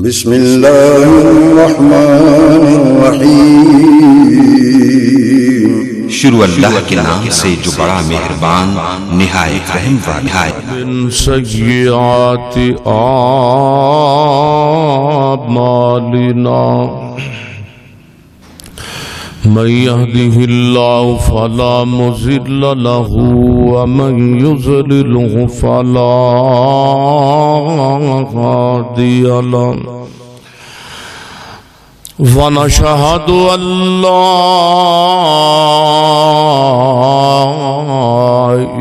بسم اللہ الرحمن الرحیم شروع اللہ کے نام سے جو بڑا مہربان نہایت رحم والا ہے۔ من سیئات اعمالنا من يهده الله فلا مضل له ومن يضلل فلا هادي له ونشهد أن لا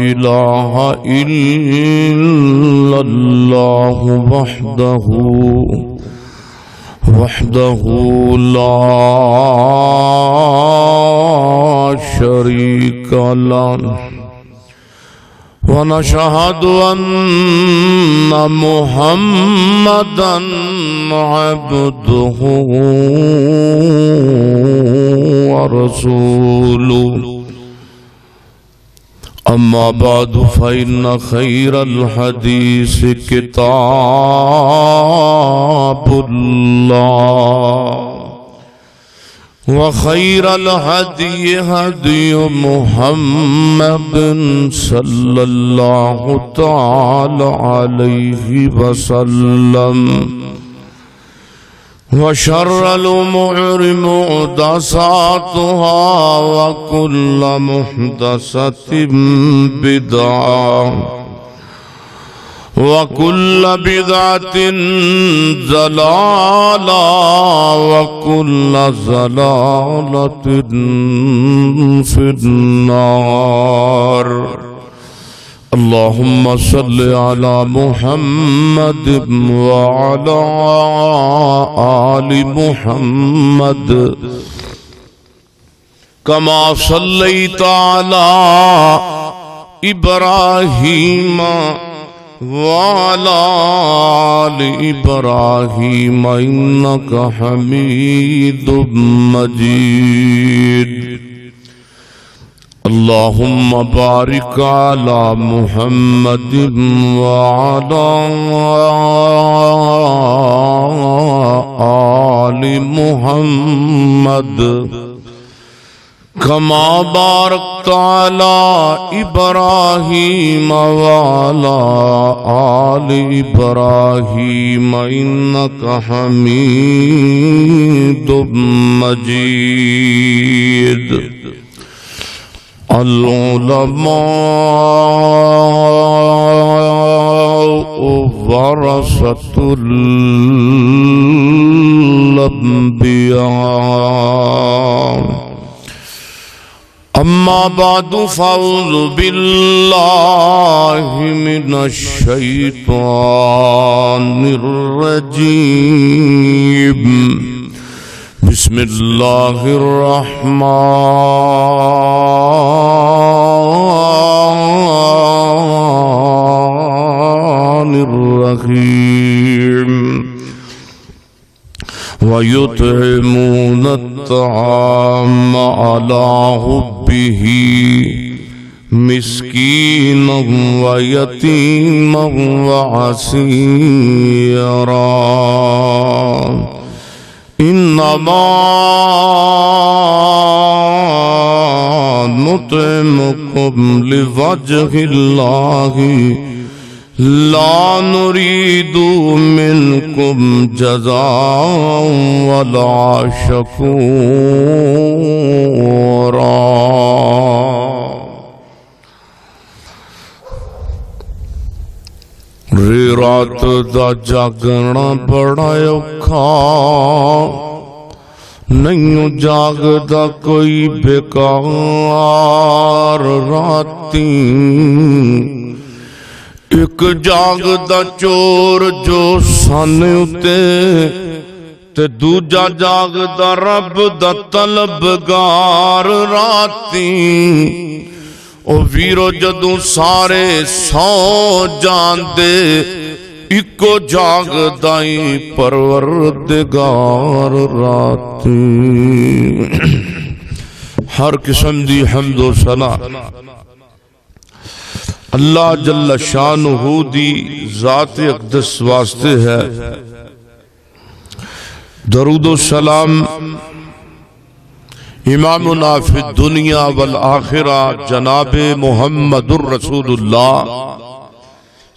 إله إلا الله وحده لا شريك له ونشهد أن محمدا عبده ورسوله أما بعد فإن خير الحديث كتاب الله وخير الهدي هدي محمد صلى الله تعالى عليه وسلم وشر الأمور محدثاتها وكل محدثة بدعة وكل بدعة ضلالة وكل ضلالة في النار اللهم صل على محمد وعلى آل محمد كما صليت على إبراهيم وعلى آل إبراهيم إنك حميد مجيد اللهم بارك على محمد وعلى آل محمد كما باركت على إبراهيم وعلى آل إبراهيم إنك حميد مجيد العلماء ورثة الأنبياء أما بعد فأعوذ بالله من الشيطان الرجيم بسم الله الرحمن الرحيم ويطعمون الطعام على حبه مسكينا ويتيما وعسيرا إنما نطعمكم لوجه الله لا نريد منكم جزاء ولا شكورا رات دا جاگنا بڑا اوکھا نہیں جاگدا کوئی بیکار راتی ایک جاگدا چور جو سانے اتے تے دوجا جاگدا رب دا طلبگار راتی او ویرو جدوں سارے سو جاندے اکو جاگدائی پروردگار راتی ہر قسم دی حمد و ثنا اللہ جل شانہ دی ذات اقدس واسطے ہے درود و سلام امامنا فی الدنیا والآخرہ جناب محمد الرسول اللہ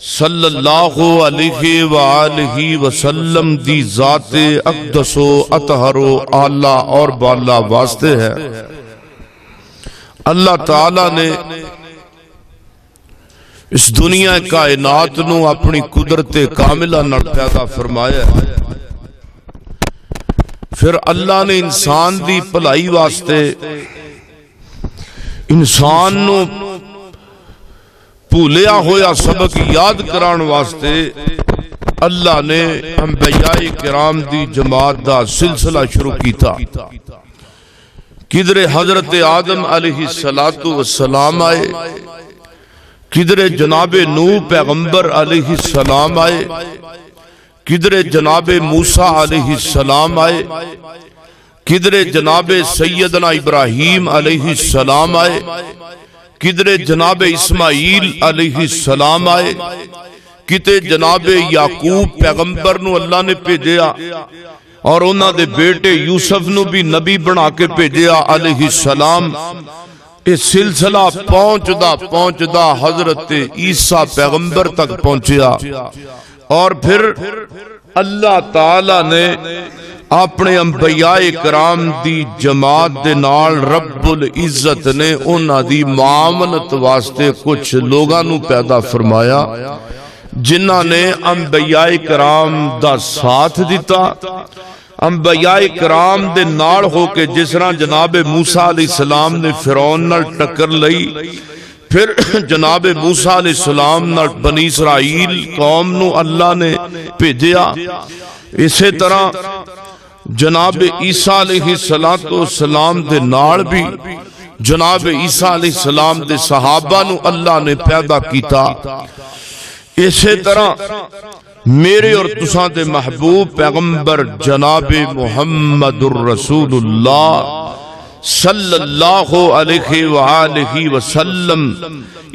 صلی اللہ علیہ وآلہ وسلم دی ذات اقدس و اطہر و اعلیٰ اور بالا واسطے ہے۔ اللہ تعالی نے اس دنیا کائنات نو اپنی قدرت کاملہ نال پیدا فرمایا ہے۔ پھر اللہ نے انسان دی بھلائی واسطے انسان نو بھولیا ہویا سبق یاد کران واسطے اللہ نے انبیاء کرام دی جماعت دا سلسلہ شروع کیتا۔ کدھر حضرت آدم علیہ السلام آئے، کدھر جناب نوح پیغمبر علیہ السلام آئے، کدھر جناب موسیٰ علیہ السلام آئے، کدھر جناب سیدنا ابراہیم علیہ السلام آئے، کدھر جناب اسماعیل علیہ السلام آئے، کدھر جناب یعقوب پیغمبر نو اللہ نے بھیجیا اور انہاں دے بیٹے یوسف نو بھی نبی بنا کے بھیجیا علیہ السلام۔ اس سلسلہ پہنچدا حضرت عیسیٰ پیغمبر تک پہنچیا، اور پھر اللہ تعالی نے اپنے انبیاء کرام دی جماعت دے نال رب العزت نے انہاں دی معاملت واسطے کچھ لوگاں نو پیدا فرمایا جنہاں نے انبیاء کرام دا ساتھ دیتا، انبیاء کرام دے نال ہو کے جس طرح جناب موسیٰ علیہ السلام نے فرعون نال ٹکر لئی، پھر جناب موسیٰ علیہ السلام نال بنی اسرائیل قوم نو اللہ نے بھیجیا، اسی طرح جناب عیسیٰ علیہ السلام دے نال بھی جناب عیسیٰ علیہ السلام دے صحابہ نو اللہ نے پیدا کیتا۔ اسی طرح میرے اور تساں دے محبوب پیغمبر جناب محمد الرسول اللہ صلی اللہ علیہ وآلہ وسلم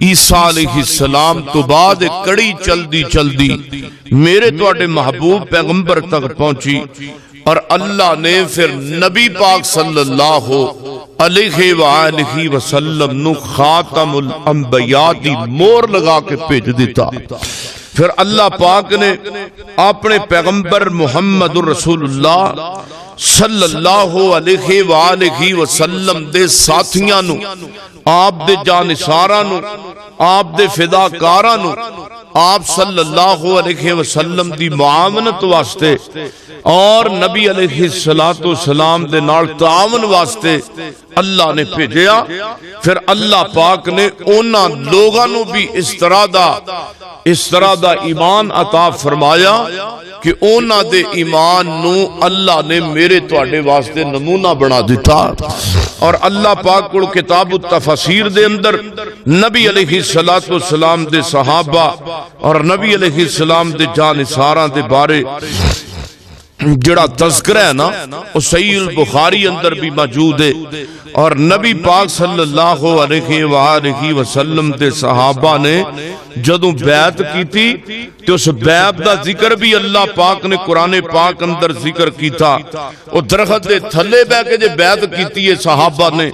عیسیٰ علیہ السلام تو بعد کڑی چلدی میرے تواڈے محبوب پیغمبر تک پہنچی، اور اللہ نے پھر نبی پاک صلی اللہ علیہ وآلہ وسلم نو خاتم الانبیاء دی مور لگا کے بھیج دیتا۔ پھر اللہ پاک نے اپنے پیغمبر محمد الرسول اللہ صلی اللہ علیہ وآلہ وسلم دے ساتھیاں نو، آپ دے جانثاراں نو، آپ دے فداکاراں نو، آپ صلی اللہ علیہ وسلم دی معاونت واسطے اور نبی علیہ السلام دے نال تعاون واسطے اللہ نے بھیجیا۔ پھر اللہ پاک نے انہاں لوگاں نو بھی اس طرح دا ایمان عطا فرمایا کہ انہاں دے ایمان نو اللہ نے میرے تواڈے واسطے نمونہ بنا دیتا، اور اللہ پاک کو کتاب التفاسیر دے اندر نبی علیہ السلام دے صحابہ اور نبی علیہ السلام دے جانثاراں دے بارے جڑا تذکرہ ہے نا وہ صحیح البخاری اندر بھی موجود ہے، اور نبی پاک صلی اللہ علیہ وآلہ وسلم دے صحابہ نے جدوں بیعت کیتی تو اس بیعت دا ذکر بھی اللہ پاک نے قرآن پاک اندر ذکر کیتا۔ وہ درخت دے تھلے بہ کے جو بیعت کیتی ہے صحابہ نے،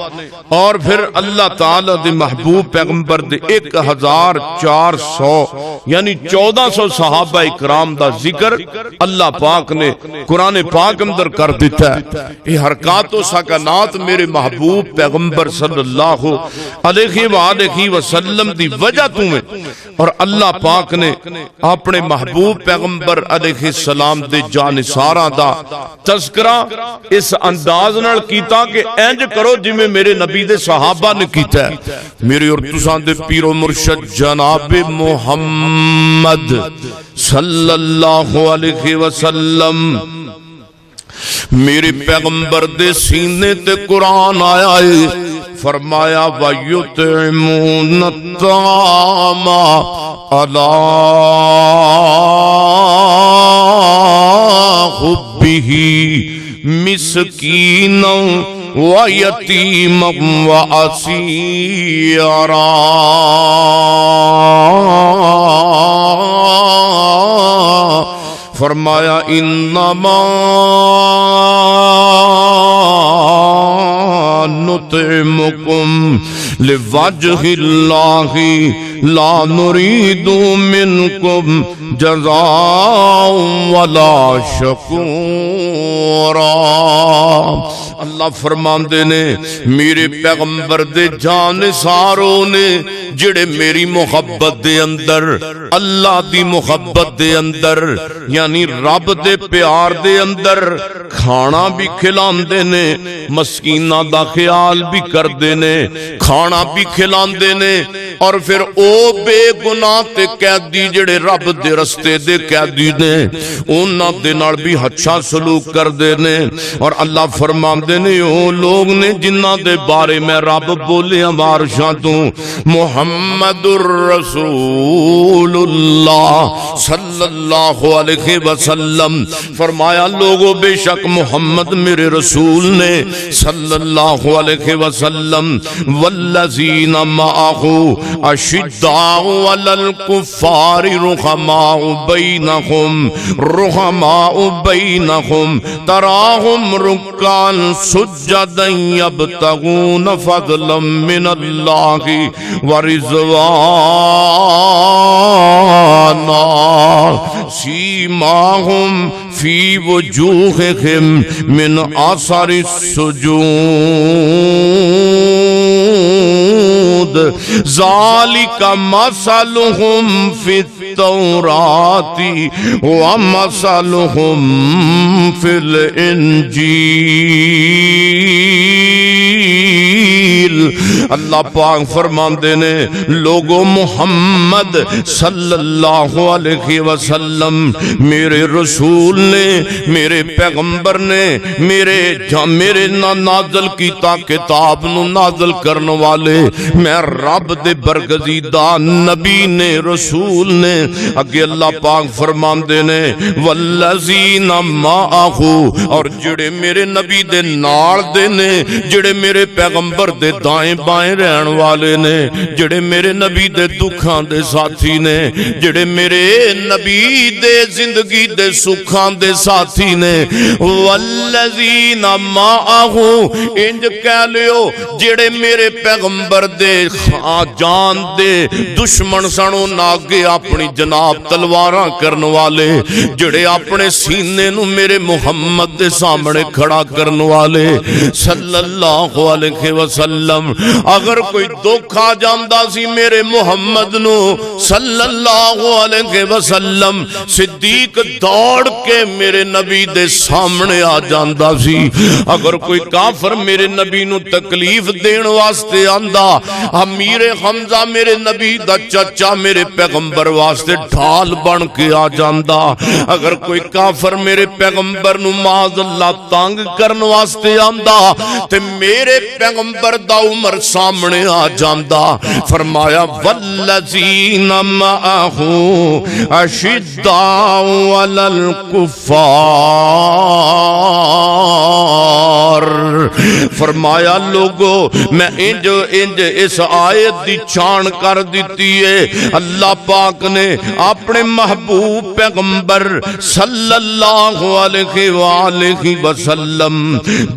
اور پھر اللہ تعالی دے محبوب پیغمبر دے 1400 یعنی 1400 صحابہ اکرام دا ذکر اللہ پاک نے قرآن پاک اندر کر دیتا ہے۔ یہ حرکات و سکنات میرے محبوب پیغمبر صلی اللہ علیہ وآلہ وسلم دی وجہ تو میں، اور اللہ پاک نے اپنے محبوب پیغمبر علیہ السلام دے جانثاراں دا تذکرہ اس انداز نال کیتا کہ انج کرو جی میں میرے نبی دے صحابہ نے کیتا ہے۔ میرے اور تساں دے پیر و مرشد جناب محمد صلی اللہ علیہ وسلم میرے پیغمبر دے سینے تے قرآن آیا ہے، فرمایا وَيُطْعِمُونَ الطَّعَامَ عَلَىٰ حُبِّهِ مِسْكِينًا وَيَتِيمًا وَأَسِيرًا۔ فرمایا انما نطعمکم لوجہ اللہ لا نريد منکم جزاء ولا شکورا. اللہ فرماندے نے میرے پیغمبر دے جانثاروں نے جڑے میری محبت دے اندر، اللہ دی محبت دے اندر، یعنی رب دے پیار دے اندر کھانا بھی کھلاندے نے، مسکیناں دا خیال بھی کردے نے، کھانا بھی کھلاندے نے، اور پھر او بے گناہ تے قیدی جڑے رب دے رستے دے قیدی نے انہاں دے نال بھی اچھا سلوک کردے نے. اور اللہ فرماندے نے او لوگ نے جنہاں دے بارے میں رب بولیا بارشاں تو محمد الرسول اللہ صلی اللہ علیہ وسلم، فرمایا لوگو بے شک محمد میرے رسول نے صلی اللہ علیہ وسلم، والذین معہ اشداء علی الکفار رحماء بینہم تراہم رکعا سجدا یبتغون فضلا من اللہ ورضوانا سیماہم فی وجوہہم من اثر السجود ذالک مثلہم فی التوراۃ ومثلہم فی الانجیل. اللہ پاک فرماندے نے لوگو محمد صلی اللہ علیہ وسلم میرے رسول نے، میرے پیغمبر نے، میرے نازل کیتا کتاب نو نازل کرن والے میں رب دے برگزیدہ نبی نے، رسول نے. اگے اللہ پاک فرماندے نے والذین معہ، اور جڑے میرے نبی دے نال دے نے، جڑے میرے پیغمبر دے دائیں بائیں رہن والے نے، جڑے میرے نبی دے دکھاں دے ساتھی نے، جڑے میرے نبی دے زندگی دے سکھاں دے ساتھی نے. والذین معہ انج کہہ لیو جڑے میرے پیغمبر دے جان دے دشمن سنو ناگے اپنی جناب تلواراں کرن والے، جڑے اپنے سینے نو میرے محمد دے سامنے کھڑا کرن والے صلی اللہ علیہ وسلم. اگر کوئی دکھ آ جاندا سی میرے محمد نو صلی اللہ علیہ وسلم، صدیق دوڑ کے میرے نبی دے سامنے آ جاندا سی. اگر کوئی کافر میرے نبی نو تکلیف دین واسطے آندا، امیر حمزہ میرے نبی دا چچا میرے پیغمبر واسطے ڈھال بن کے آ جاندا. اگر کوئی کافر میرے پیغمبر نو معاذ اللہ تانگ کرن واسطے آندا تے میرے پیغمبر دا عمر سامنے آ جاندا. فرمایا والذین معہ اشداء علی الکفار. فرمایا لوگو میں انج اس آیت دی چان کر دیتی ہے. اللہ پاک نے اپنے محبوب پیغمبر صلی اللہ علیہ وآلہ وسلم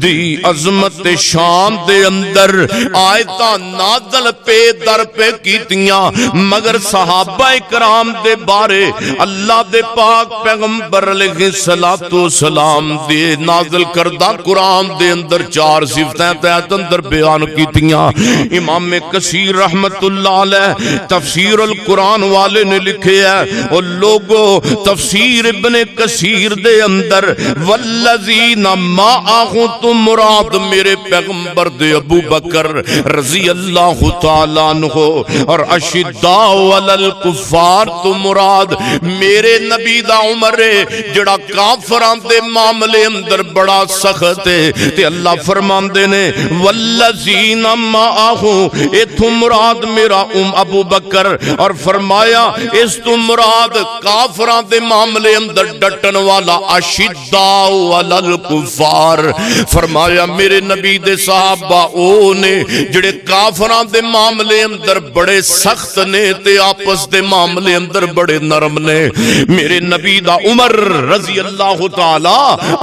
دی عظمت شان دے اندر آیتاں نازل پہ در پہ کیتیاں، مگر صحابہ کرام دے بارے اللہ دے پاک پیغمبر علیہ السلام دے نازل کردہ قرآن دے اندر چار صفتیں تحت اندر بیان کیتیاں. امام کثیر رحمت اللہ علیہ تفسیر القرآن والے نے لکھے ہے اور لوگو تفسیر ابن کثیر دے اندر والذین معہ تو مراد میرے پیغمبر دے ابو بکر رضی اللہ تعالیٰ عنہ، اور اشداء علی الکفار تو مراد میرے نبی دا عمر ہے جڑا کافران دے معاملے اندر بڑا سخت ہے. تے اللہ فرماندے نے والذین معہ، ایتھوں مراد میرا ابو بکر، اور فرمایا اس تو مراد کافراں دے معاملے اندر ڈٹن والا اشداء علی الکفار۔ فرمایا میرے نبی دے صحابہ او نے جڑے کافراں دے معاملے اندر بڑے سخت نے تے آپس دے معاملے اندر بڑے نرم نے۔ میرے نبی دا عمر رضی اللہ تعالی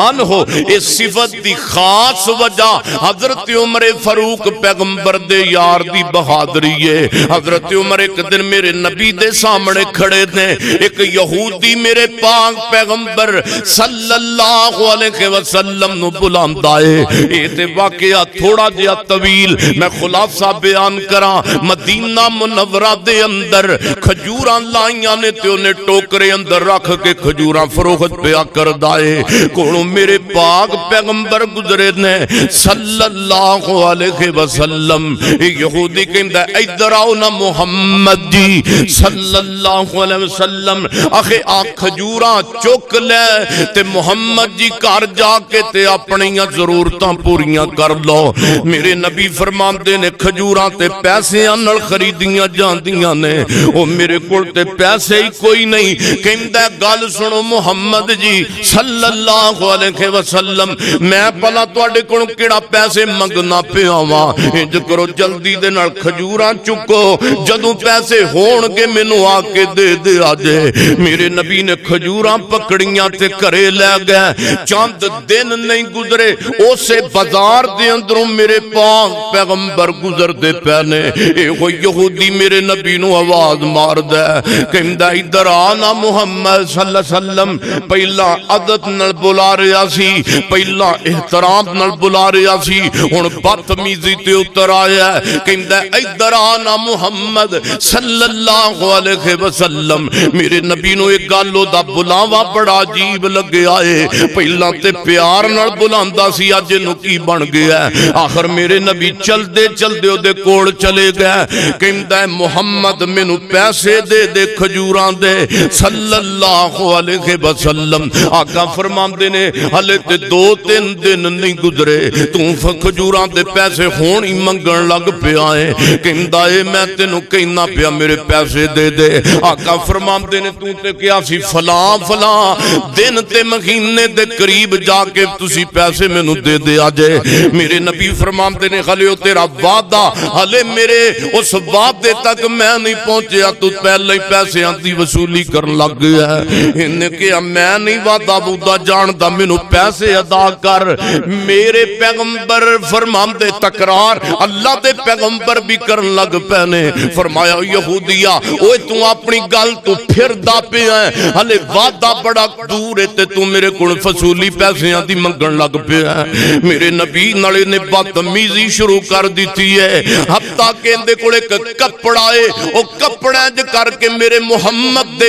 عنہ اس صفت دی خاص وجہ حضرت عمر فاروق پیغمبر دے یار دی بہادری ہے۔ حضرت عمر ایک دن میرے نبی دے سامنے کھڑے نے، ایک یہودی میرے پاک پیغمبر صلی اللہ علیہ وسلم نو بلاندا ہے۔ اے تے واقعہ تھوڑا جہا طویل میں خلاصہ بیان کراں۔ مدینہ منورہ دے اندر کھجوراں لائیاں نے تے انہیں ٹوکرے اندر رکھ کے کھجوراں فروخت پیا کردا ہے۔ کولوں میرے پاک پیغمبر گزرے نے صلی اللہ علیہ وسلم۔ یہودی کہندا ہے ادھر آؤ نا محمد جی صلی اللہ علیہ وسلم، آخے آ کھجوراں چک لے تے محمد جی گھر جا کے تے اپنیاں ضرورتاں پوریاں کر لو۔ میرے نبی فرماندے نے کھجوراں تے پیسیاں نال خریدیاں جاندیاں نے، او میرے کول تے پیسے ہی کوئی نہیں۔ کہندا گل سنو محمد جی صلی اللہ علیہ وسلم، میں پلا تواڈے کولوں کیڑا پیسے منگنا پیا واں، انج کرو جلدی دے نال کھجوراں چکو، جدوں پیسے ہون گے مینوں آ کے دے آجے۔ میرے نبی نے کھجوراں پکڑیاں تے گھرے لے گئے۔ چند دن نہیں گزرے اسے بازار دے اندروں میرے پاک پیغمبر گزر دے پینے، اے کوئی یہودی میرے نبی نو آواز مار دے، کہندا ادھر آنا محمد صلی اللہ علیہ وسلم۔ پہلا عدد نال بلا رہا سی، پہلا احترام نال بلا رہا سی، ہن بدتمیزی تے اتر آیا ہے۔ کہندا ادھر آنا محمد صلی اللہ علیہ وسلم۔ میرے نبی نو ایک گل دا بلاوا بڑا عجیب لگیا ہے، پہلا تے پیار نال بلاندا سی، اج نو کی بن گیا ہے۔ آخر میرے نبی چلدے چلدے او دے کول چلے گئے، کہندا ہے محمد مینوں پیسے دے کھجوراں دے صلی اللہ علیہ وسلم۔ آقا فرماندے نے ہلے تے 2-3 دن نہیں گزرے تو کھجوراں دے پیسے ہون ہی منگن لگ پیا ہے۔ کہندا اے میں تینوں کہنا پیا میرے پیسے دے۔ آقا فرماندے نے تو تے کیا سی فلاں دن تے مہینے دے قریب جا کے تسی پیسے مینوں دے آجے۔ میرے نبی فرماندے نے ہلے او تیرا وعدہ، ہلے میرے اس وعدے تک میں نہیں پہنچیا، تو پہلے ہی پیسے دی وصولی کرن لگ گیا ہے۔ انہیں کہا میں نہیں وعدہ بودا جاندا، مینوں پیسے ادا کر۔ میرے پیغمبر فرماندے تکرار اللہ دے پیغمبر بھی کرن لگ پینے۔ فرمایا یہودیا اوے تو اپنی گل تو پھر دا پہ ہے، ہلے وعدہ بڑا دور ہے تے تو میرے کول فصولی پیسے دی منگن لگ پہ ہے۔ میرے نبی نالے نے بدتمیزی شروع کر دیتی ہے، حتیٰ کہ اندے کول ایک کپڑا ہے، او کپڑا ج کر کے میرے محمد دے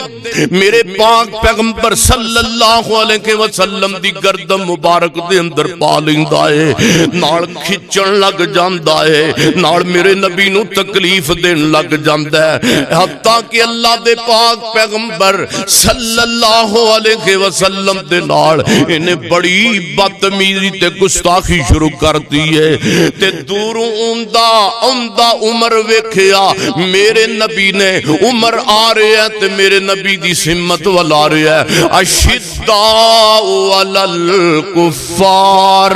میرے پاک پیغمبر صلی اللہ علیہ وسلم دی گردن مبارک دے اندر پا لیندا ہے، نال کھچن لگ جاندا ہے، نال میرے نبی نو تکلیف دین لگ جاندا ہے۔ حتیٰ کہ اللہ دے پاک پیغمبر صلی اللہ علیہ وسلم دے نال انہیں بڑی بدتمیزی تے گستاخی شروع کر دی ہے۔ تے دوروں اوندہ عمر ویکھیا، میرے نبی نے عمر آ رہے ہیں تے میرے نبی دی سمت والا آ رہے ہیں۔ اشداء علی الکفار،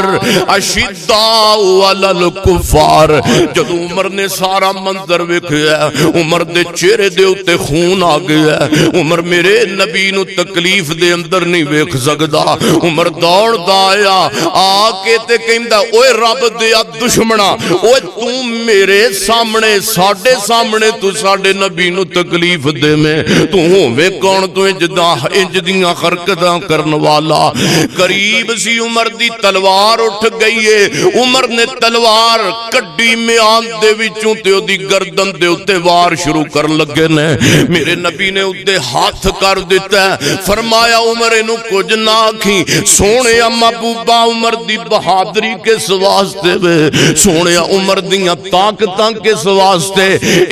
اشداء علی الکفار۔ جب عمر نے سارا منظر ویکھیا، عمر دے چہرے دے اتے خون آ گیا، عمر میرے نبی نو تکلیف دے اندر نہیں ویکھ سکدا۔ عمر دوڑ دا آیا، آ کے تے کہندا اوے رب دیا دشمنا، اوے تو میرے سامنے ساڈے سامنے تو ساڈے نبی نو تکلیف دے میں تو ہووے کون، تو انج دیاں حرکتاں کرن والا۔ قریب سی عمر دی تلوار اٹھ گئی ہے، عمر نے تلوار کڈی میان دے وچوں تے او دی گردن دے اوتے وار شروع کرن لگے نے۔ میرے نبی نے اوتے ہاتھ کر دیتا ہے، فرمایا عمر اینو کچھ نہ آکھی، سونے محبوبہ عمر دی بہادری کے واسطے وے، سونے عمر دیاں طاقتاں کے واسطے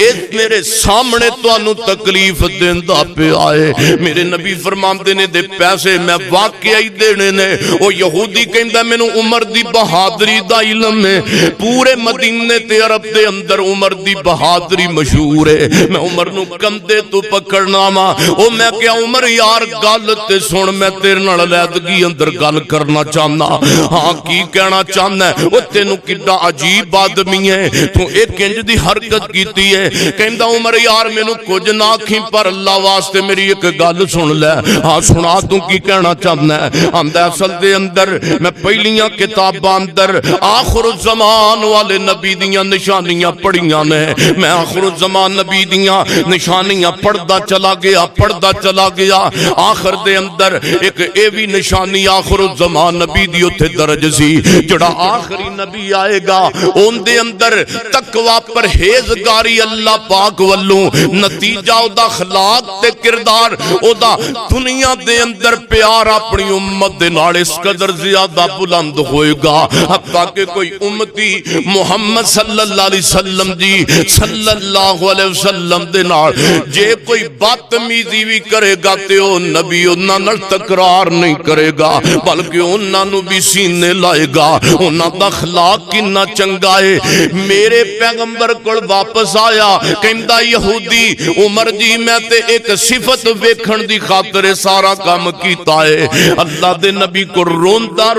اس میرے سامنے تانوں تکلیف دیندا پہ آئے۔ میرے نبی فرماندے نے دے پیسے میں واقعی دینے نے۔ او یہودی کہندا مینوں عمر دی بہادری دا علم ہے پورے مدینے تے عرب دے اندر عمر دی بہادری مشہور ہے میں عمر نو کندھے تو پکڑنا وا او میں کیا عمر یار گل تے سن میں تیرے نال علیحدگی اندر گل کرنا چاہنا ہاں کی کہنا چاہنا ہے او تینوں کڈا عجیب آدمی ہے تو ایک انج دی حرکت کیتی ہے کہندا عمر یار مینوں کچھ نہ آکھیں پر اللہ واسطے میری ایک گل سن لے ہاں سنا تو کی کہنا چاہنا ہے آندا اصل دے اندر میں پہلیاں کتاباں اندر آخر الزمان والے نبی دیاں نشانیاں پڑھیاں نے میں آخر الزمان نبی دیاں نشانیاں پڑھدا چلا گیا آخر دے اندر ایک اے بھی نشانی آخر الزمان نبی دی اوتھے درج سی جڑا آخری نبی آئے گا اون دے اندر تقوی پرہیزگاری اللہ پاک والوں نتیجہ او دا اخلاق تے کردار او دا دنیا دے اندر پیار اپنی امت دے نال اس قدر زیادہ بلند ہوئے گا حتیٰ کہ کوئی امتی محمد صلی اللہ علیہ وسلم جی صلی اللہ علیہ وسلم دے نال جے کوئی بدتمیزی بھی کرے گا تے او نبی انہاں نال تکرار نہیں کرے گا بلکہ انہاں نو بھی سینے لائے گا انہاں دا اخلاق کنا چنگا ہے میرے پیغمبر کول واپس آیا کہندا یہودی عمر جی میں تے ایک صفت ویکھن دی خاطر سارا کام کیتا ہے اللہ دے نبی کو روندا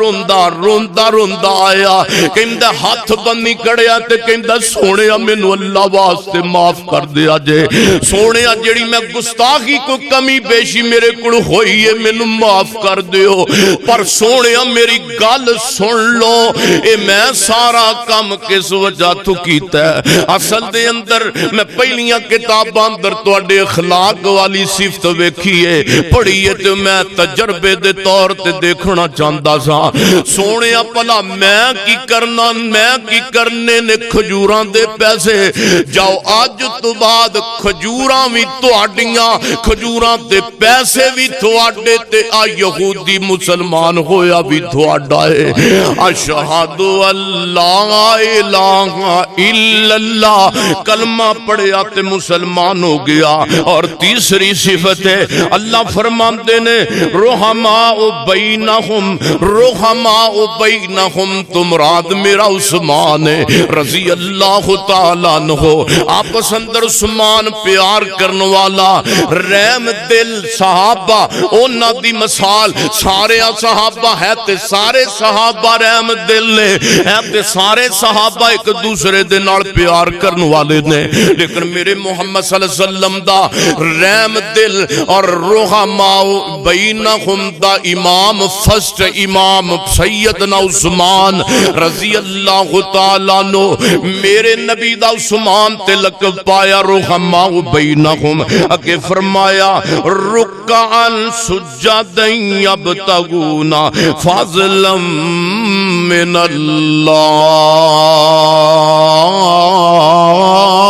آیا کہندا ہاتھ بنی کڑیا تے کہندا سونیا مینوں اللہ واسطے معاف کر دیا جے سونیا جڑی میں گستاخی کو کمی بیشی میرے کول ہوئی ہے مینوں معاف کر دیو پر سونیا میری گل سن لو اے میں سارا کام کس وجہ تو کیتا ہے اصل دے اندر میں پہلیاں کتاباں اندر تواڈے اخلاق والی صفت ویکھی ہے پڑھی ہے تے میں تجربے دے طور تے دیکھنا چاہندا سا سونیا پلا میں کی کرنے نے کھجوراں دے پیسے جاؤ اج تو بعد کھجوراں وی تواڈیاں کھجوراں دے پیسے وی تواڈے تے آ یہودی مسلمان ہویا بھی تواڈا ہے اشہد اللہ الہ الا اللہ کلمہ پڑھیا تے مسلمان ہو گیا اور تیسری صفت ہے اللہ فرماندے نے رحماء تم رات میرا عثمان ہے رضی اللہ تعالیٰ عنہ آپس اندر عثمان پیار کرنے والا رحم دل صحابہ اونا دی مثال سارے صحابہ ہے تے سارے صحابہ رحم دل نے ہے تے سارے صحابہ ایک دوسرے دے نال پیار کرنے والے نے لیکن میرے محمد صلی اللہ علیہ وسلم دا رحم دل اور رحماء بینہم دا امام فرسٹ امام سیدنا عثمان رضی اللہ تعالیٰ عنہ میرے نبی دا عثمان تے لقب پایا رحماء بینہم اگے فرمایا رکعن سجدن یبتغون فضلا من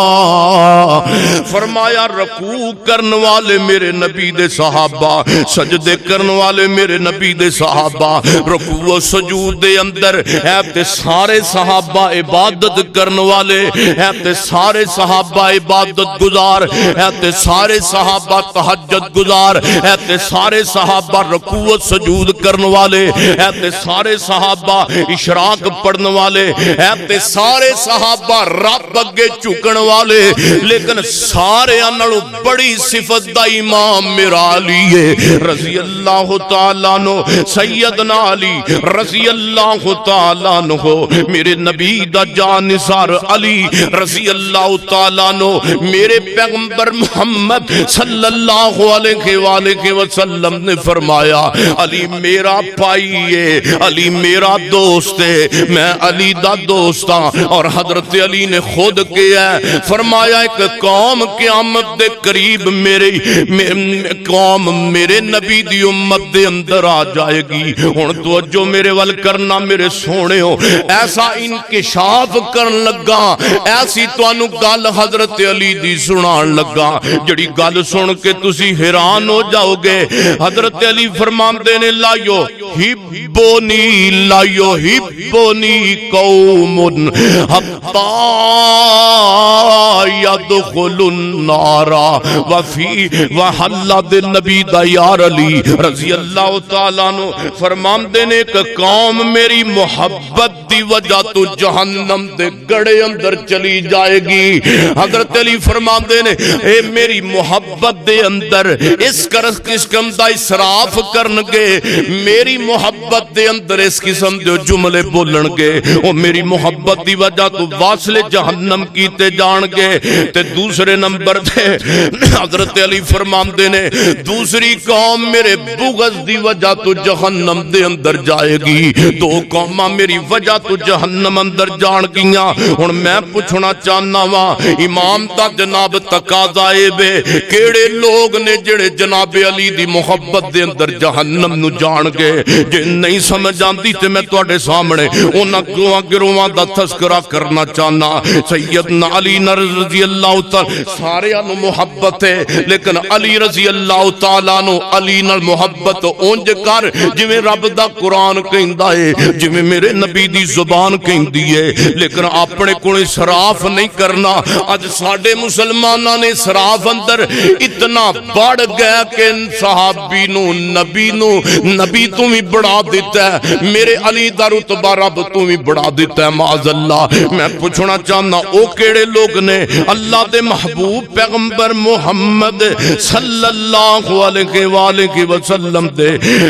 اللہ فرمایا رکوع کرنے والے میرے نبی دے صحابہ سجدے کرنے والے میرے نبی دے صحابہ رکوع و سجود دے اندر ہے تے سارے صحابہ عبادت کرنے والے ہے تے سارے صحابہ عبادت گزار ہے تے سارے صحابہ تہجد گزار ہے تے سارے صحابہ رکوع و سجود کرنے والے ہے تے سارے صحابہ اشراق پڑھنے والے ہے تے سارے صحابہ رب اگے جھکن والے لیکن سارے انہوں بڑی صفت دا امام میرا علی ہے رضی اللہ تعالیٰ عنہ سیدنا علی رضی اللہ تعالیٰ عنہ میرے نبی دا جانثار علی رضی اللہ تعالیٰ عنہ میرے پیغمبر محمد صلی اللہ علیہ وآلہ وسلم نے فرمایا علی میرا بھائی ہے علی میرا دوست ہے میں علی دا دوست ہاں اور حضرت علی نے خود کیا ہے فرمایا ایک قوم قیامت دے قریب قوم میرے نبی دی امت دے اندر آ جائے گی ہن توجہ میرے ول کرنا میرے سونے ہو ایسا انکشاف کرن لگا ایسی تانوں گل حضرت علی دی سنان لگا جڑی گل سن کے تسی حیران ہو جاؤ گے حضرت علی فرماندے نے لا یحبونی قوم حتی یدخل النار وفی وحل دے نبی دا یار علی رضی اللہ تعالیٰ عنہ فرماندے نے کہ قوم میری محبت دی وجہ تو جہنم دے گڑے اندر چلی جائے گی. حضرت علی فرماندے نے اے میری محبت دے اندر اس قسم دا اسراف کرنگے, میری محبت دے اندر اس قسم دے جملے بولنگے, او میری محبت دی وجہ تو واصل جہنم کیتے جانگے. تے دوسرے نمبر دے حضرت علی فرماندے نے دوسری قوم میرے بغض دی وجہ تو جہنم دے اندر جائے گی. دو قوماں میری وجہ تو جہنم اندر جان گیاں. ہن میں پوچھنا چاہنا وا امام دا جناب تقاضا اے بے کیڑے لوگ نے جڑے جناب علی دی محبت دے اندر جہنم نو جان گے. جے نہیں سمجھ آندی تے میں تواڈے سامنے انہاں گروہاں دا تذکرہ کرنا چاہنا. سیدنا علی رضی اللہ تعالی سارے نو محبت ہے, لیکن علی رضی اللہ تعالیٰ نو علی نال محبت اونج کر جویں رب دا قرآن کہندا ہے, جویں میرے نبی دی زبان کہندی ہے, لیکن اپنے کول اسراف نہیں کرنا. اج ساڈے مسلماناں نے اسراف اندر اتنا بڑھ گیا کہ صحابی نو نبی تو بھی بڑھا دیتا ہے, میرے علی دا رتبہ رب تو بھی بڑھا دیتا ہے معاذ اللہ. میں پوچھنا چاہنا او کیڑے لوگ نے اللہ دے محبوب پیغمبر محمد صلی اللہ علیہ وآلہ وسلم دے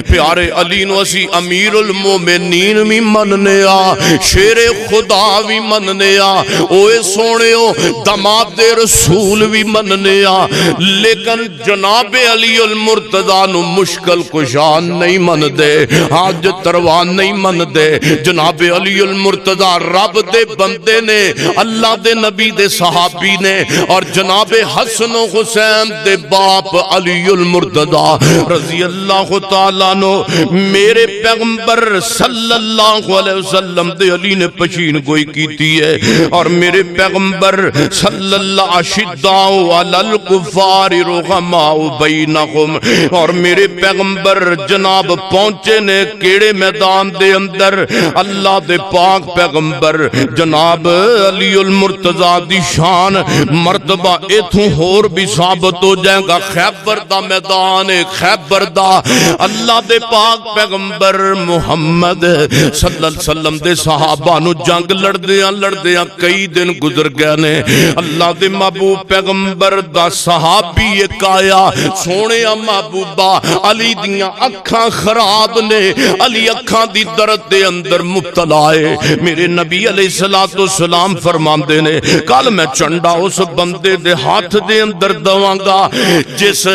پیارے علی نو اسی امیر المومنین بھی مننے آ, شیر خدا بھی مننے آ, اوے سونےو دماد رسول بھی مننے آ, لیکن جناب علی المرتضی نو مشکل کشان نہیں من دے, حاجت روا نہیں من دے. جناب علی المرتضی رب دے بندے نے, اللہ دے نبی دے صحابی نے, اور جناب حسن و حسین دے باپ علی المرتضی رضی اللہ تعالیٰ نو میرے پیغمبر صلی اللہ علیہ وسلم دے علی نے پشین گوئی کیتی ہے. اور میرے پیغمبر صلی اللہ اشداء علی الکفار رحماء بینہم, اور میرے پیغمبر جناب پہنچے نے کیڑے میدان دے اندر, اللہ دے پاک پیغمبر جناب علی المرتضی دی شان مرتبہ ایتھوں ہور بھی ثابت ہو جائے گا. خیبر دا میدان خیبر دا اللہ دے پاک پیغمبر محمد صلی اللہ علیہ وسلم دے صحابہ نو جنگ لڑدیاں کئی دن گزر گئے نے. اللہ دے محبوب پیغمبر دا صحابی ایک آیا, سونے محبوبہ علی دیاں اکھاں خراب نے, علی اکھاں دی درد دے اندر مبتلا ہے. میرے نبی علیہ السلام فرماندے نے کل میں چنڈا اس بندے دے ہاتھ دے اندر دواں گا جس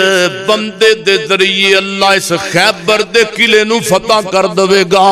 بندے دے ذریعے اللہ اس خیبر دے قلعے نو فتح کر دے گا.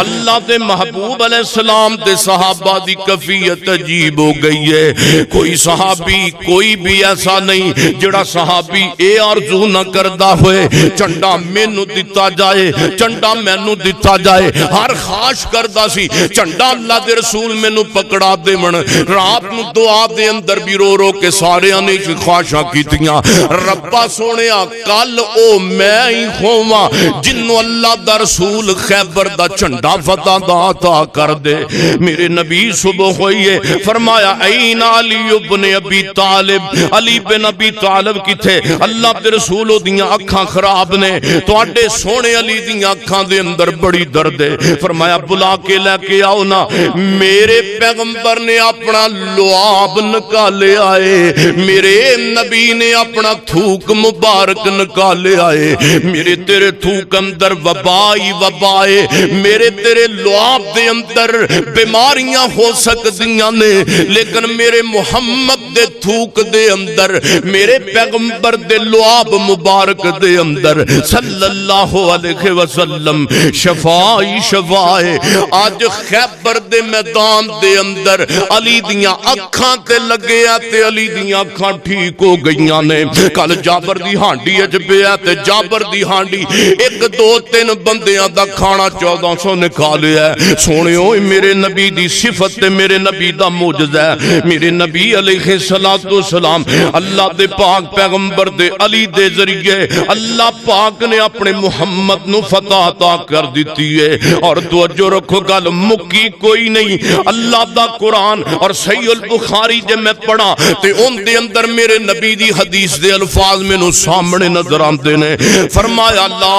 اللہ دے محبوب علیہ السلام دے صحابہ دی کیفیت عجیب ہو گئی ہے. کوئی صحابی کوئی بھی ایسا نہیں جڑا صحابی اے آرزو نہ کردا ہوئے چنڈا مینوں دتا جائے, چنڈا مینوں دتا جائے. ہر خواہش کردا سی چنڈا اللہ دے رسول مینوں پکڑا دیون. رات نو دعا دے اندر بھی رو رو کے سارے نے خواہشاں کیتیاں, ربا سونیا کل او میں ہی ہوواں جنوں اللہ دا رسول خیبر دا جھنڈا فتح دا عطا کر دے. میرے نبی صبح ہوئی ہے فرمایا این علی ابن ابی طالب, علی بن ابی طالب کی تھے. اللہ دے رسول دیاں اکھاں خراب نے, تواڈے سونے علی دیاں اکھاں دے اندر بڑی درد ہے. فرمایا بلا کے لے کے آؤ نا. میرے پیغمبر نے اپنا لعاب نکالے آئے, میرے نبی نے اپنا تھوک مبارک نکالے آئے. میرے تیرے تھوک اندر وبائی وبائے, میرے تیرے لعاب دے اندر بیماریاں ہو سکتیاں نے, لیکن میرے محمد دے تھوک دے اندر, میرے پیغمبر دے لعاب مبارک دے اندر صلی اللہ علیہ وسلم شفائی شفائے. آج خیبر دے میدان دے اندر علی دیاں اکھاں تے لگے آتے, علی دیاں اکھاں ٹھیک ہو گئیاں نے. کل جابر دی ہانڈی اچ پیا تے جابر دی ہانڈی ایک دو تین بندیاں دا کھانا 1400 نکالیا ہے. سونیو میرے نبی دی صفت تے میرے نبی دا معجزہ ہے. میرے نبی علیہ السلام اللہ دے پاک پیغمبر دے علی دے ذریعے اللہ پاک نے اپنے محمد نو فتح عطا کر دیتی ہے. اور توجہ رکھو گل مکی کوئی نہیں. اللہ دا قرآن اور صحیح البخاری جے میں پڑھا تے اون دے اندر میرے نبی دی حدیث دے الفاظ مینوں سامنے نظر آندے نے. فرمایا لا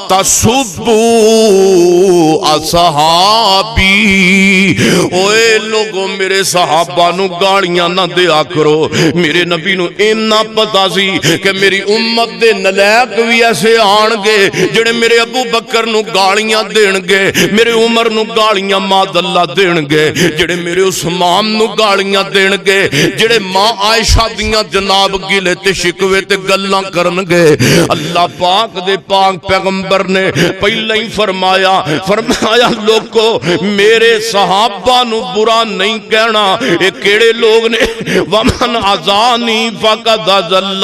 تسبوا اصحابی، اوے لوگوں میرے صحابہ نو گالیاں نہ دیا کرو. میرے نبی نو اینا پتا سی کہ میری امت دے نلائق بھی ایسے آن گے جڑے میرے ابو بکر نو گالیاں دین گے، میرے عمر نو گالیاں ماد اللہ دین گے، جڑے میرے عثمان نو گالیاں دین گے، جڑے ماں عائشہ دیاں جناب گلے تے شکوے تے گلاں کرن گے. اللہ پاک دے پاک پیغمبر نے پہلے ہی فرمایا لوگو میرے صحابہ نو برا نہیں کہنا. اے کیڑے لوگ نے؟ ومن عزانی فقد ذل.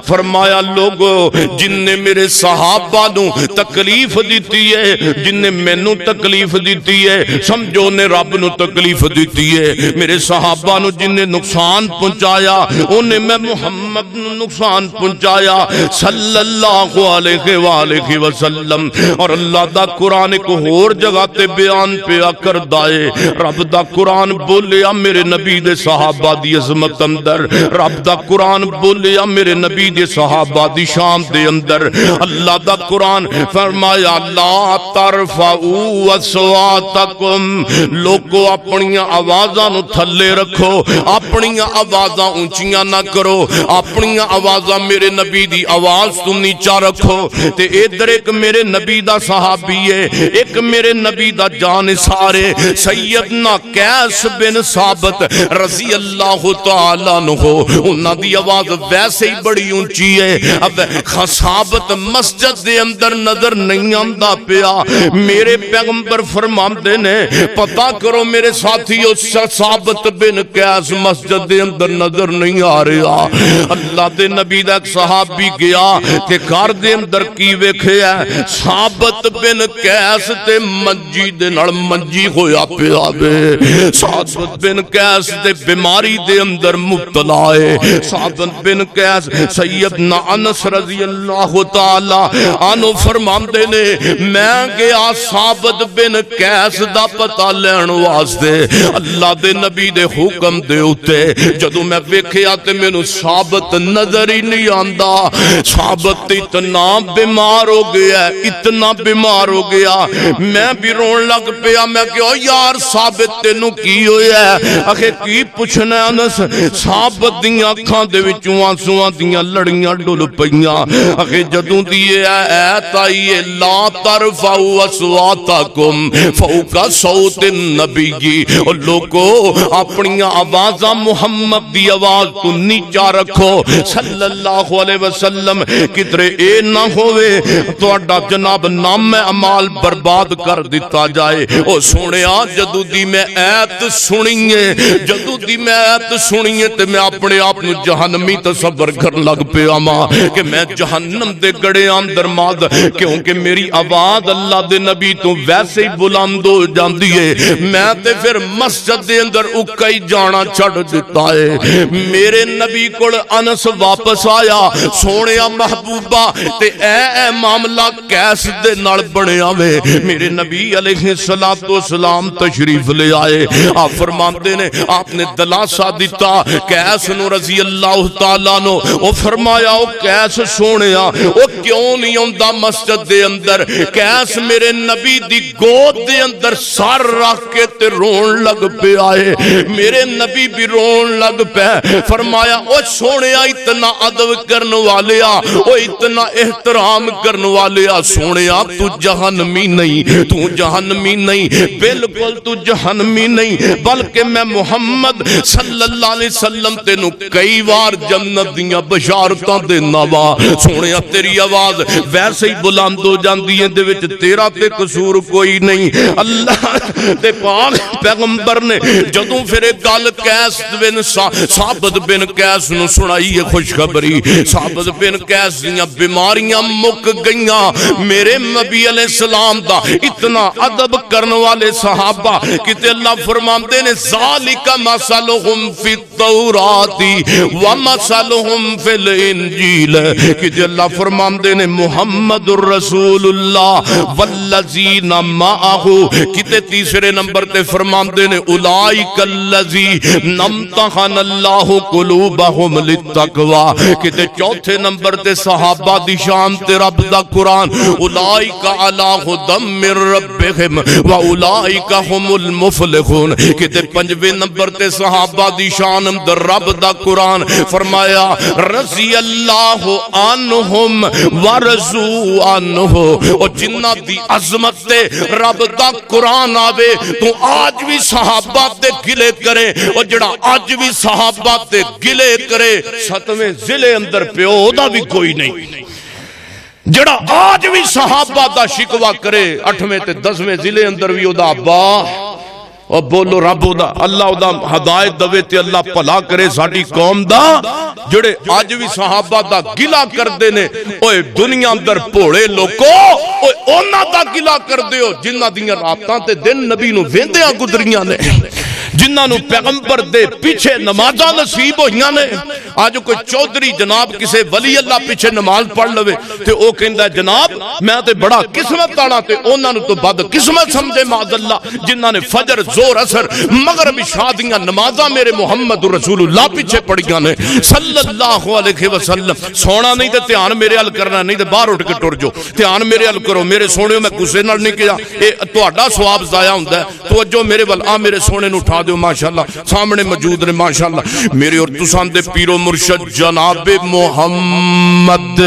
فرمایا لوگو جن نے میرے صحابہ نو تکلیف دیتی ہے، جن نے مینوں تکلیف دیتی ہے، سمجھو نے رب نو تکلیف دیتی ہے. میرے صحابہ نو جن نے نقصان پہنچایا انہیں میں محمد نو نقصان پہنچایا صلی اللہ علیہ وآلہ وسلم. اور اللہ دا قرآن ایک اور جگہ تے بیان پیا کر دائے. رب دا قرآن بولیا میرے نبی دے صحابہ دی عظمت اندر، رب دا قرآن بولیا میرے نبی دے صحابہ دی شان دے اندر. اللہ دا قرآن فرمایا لا ترفعوا اصواتکم، لوگو اپنی آوازاں نو تھلے رکھو، اپنی آوازاں اونچیاں نہ کرو، اپنی آوازاں میرے نبی دی آواز تو نیچا رکھو. تے ادھر ایک میرے نبی دا صحابی ہے، ایک میرے نبی دا جانثار ہے سیدنا قیس بن ثابت رضی اللہ تعالیٰ عنہ. انہاں دی آواز ویسے ہی بڑی اونچی ہے. اب ثابت مسجد دے اندر نظر نہیں آندا پیا. میرے پیغمبر فرماندے نے پتہ کرو میرے ساتھیو ثابت بن قیس مسجد دے اندر نظر نہیں آ رہا. اللہ دے نبی دا ایک صحابی گیا تے گھر دے اندر کی ویکھیا ثابت بن قیس تے منجی دے نال منجی ہویا پیا وے. ثابت بن قیس تے بیماری دے اندر مبتلا ہے. ثابت بن قیس سیدنا انس رضی اللہ تعالی عنہ فرماندے نے میں گیا ثابت بن قیس دا پتہ لین واسطے اللہ دے نبی دے حکم دے اوتے. جدوں میں ویکھیا تے مینوں ثابت نظر ہی نہیں آندا. ثابت اتنا بیمار ہو گیا، اتنا بیمار ہو گیا. میں بھی رون لگ پیا. میں کہ او یار ثابت تینوں کی ہویا ہے؟ اکھے کی پوچھنا انس؟ ثابت دیاں اکھاں دے وچوں آنسواں دیاں لڑیاں ڈل پیاں. اکھے جدوں دی ایت آئی ہے لا ترفعوا اصواتکم فوق صوت النبی، اور لوگو اپنی آوازاں محمد دی آواز تو نیچا رکھو صلی اللہ علیہ وسلم. کدرے اے نہ ہوئے تہاڈا جناب نام اعمال برباد کر دیتا جائے. او سونیا جدوں دی میں ایت سنیے، جدوں دی میں ایت سنیے تے میں اپنے آپ نو جہنمی تصور کرن لگ پیا ماں کہ میں جہنم دے گڑے اندر ماد، کیونکہ میری آواز اللہ دے نبی تو ویسے ہی بلند ہو جاندی ہے. میں تے پھر مسجد دے اندر اکائی جانا چھڑ دیتا ہے. میرے نبی کول انس واپس آیا سونیا محبوبہ تے اے معاملہ قیس دے نال بنیا وے. میرے نبی علیہ السلام تشریف لے آئے. آپ فرماندے نے آپ نے دلاسا دیتا قیس نو رضی اللہ تعالیٰ نو. او فرمایا او قیس سونیا او کیوں نہیں ہوندا مسجد دے اندر؟ قیس میرے نبی دی گود دے اندر سر رکھ کے تے رون لگ پہ آئے. میرے نبی بھی رون لگ پہ. فرمایا او سونیا اتنا ادب کرن والیا، او اتنا احترام کرن والیا، سونیا تو جہنمی نہیں، تو جہنمی نہیں، بالکل تو جہنمی نہیں، بلکہ میں محمد صلی اللہ علیہ وسلم تینوں کئی بار جنت دیاں بشارتاں دینا وا. سونیا تیری آواز ویسے ہی بلند ہو جاندی ہے، دے وچ تیرا تے قصور کوئی نہیں. اللہ دے پاک پیغمبر نے جدوں پھر گل قیس بن ثابت بن قیس نو سنائی ہے خوشخبری. ثابت بن قیس دیاں بیماریاں مک گئی. گئیاں میرے نبی علیہ السلام دا اتنا ادب کرن والے صحابہ کہ اللہ فرماندے نے ذالک مثلہم فی التوراۃ ومثلہم فی الانجیل کہ اللہ فرماندے نے محمد الرسول اللہ والذین معہ کتے تیسرے نمبر تے فرماندے نے اولئک الذین امتحن اللہ قلوبہم للتقوی کتے چوتھے نمبر تے صحابہ دی شان تے رب دا قرآن اولئک علی ھدی من ربہم واولئک ھم المفلحون کتے پنجویں نمبر تے صحابہ دی شان اندر رب دا قرآن فرمایا رضی اللہ عنہم ورضوا عنہ اور جنہ دی عظمت تے رب دا قرآن آوے تو آج بھی صحابہ تے گلے کرے اور جڑا آج بھی صحابہ تے گلے کرے ستویں ضلع اندر پیو دا بھی کوئی نہیں جڑا آج بھی صحابہ دا شکوہ کرے 8ویں تے 10ویں ضلع اندر بھی او دا ابا اور بولو رب دا اللہ دا ہدایت دوے تے اللہ پلا کرے ساڑی قوم دا جڑے آج بھی صحابہ دا گلا کر دینے اوے دنیا اندر پوڑے لوکو اوے اونا دا گلا کر دیو جنہ دیاں رابطان تے دن نبی نو ویندیاں گدریاں نے جنہ نو پیغمبر دے پیچھے نمازاں نصیب ہوئیاں نے آج کوئی چودھری جناب کسے ولی اللہ پیچھے نماز پڑھ لوے تے او کہندہ جناب میں تے بڑا قسمت تانا تے اونا نو تو بد قسمت سمجھے معاذ اللہ جنہ نے فجر زور اثر مغربی شادیاں نمازاں میرے محمد رسول اللہ پیچھے پڑھیاں نے صلی اللہ علیہ وسلم سونا نہیں تے دھیان میرے حل کرنا نہیں تے باہر اٹھ کے ٹر جو دھیان میرے حل کرو میرے سونے میں غصے نال نہیں کیا اے تہاڈا ثواب ضائع ہوندا ہے توجہ میرے ول آ میرے سونے نو اٹھا دیو ماشاءاللہ سامنے موجود نے ماشاءاللہ میرے اور تساں دے پیر و مرشد جناب محمد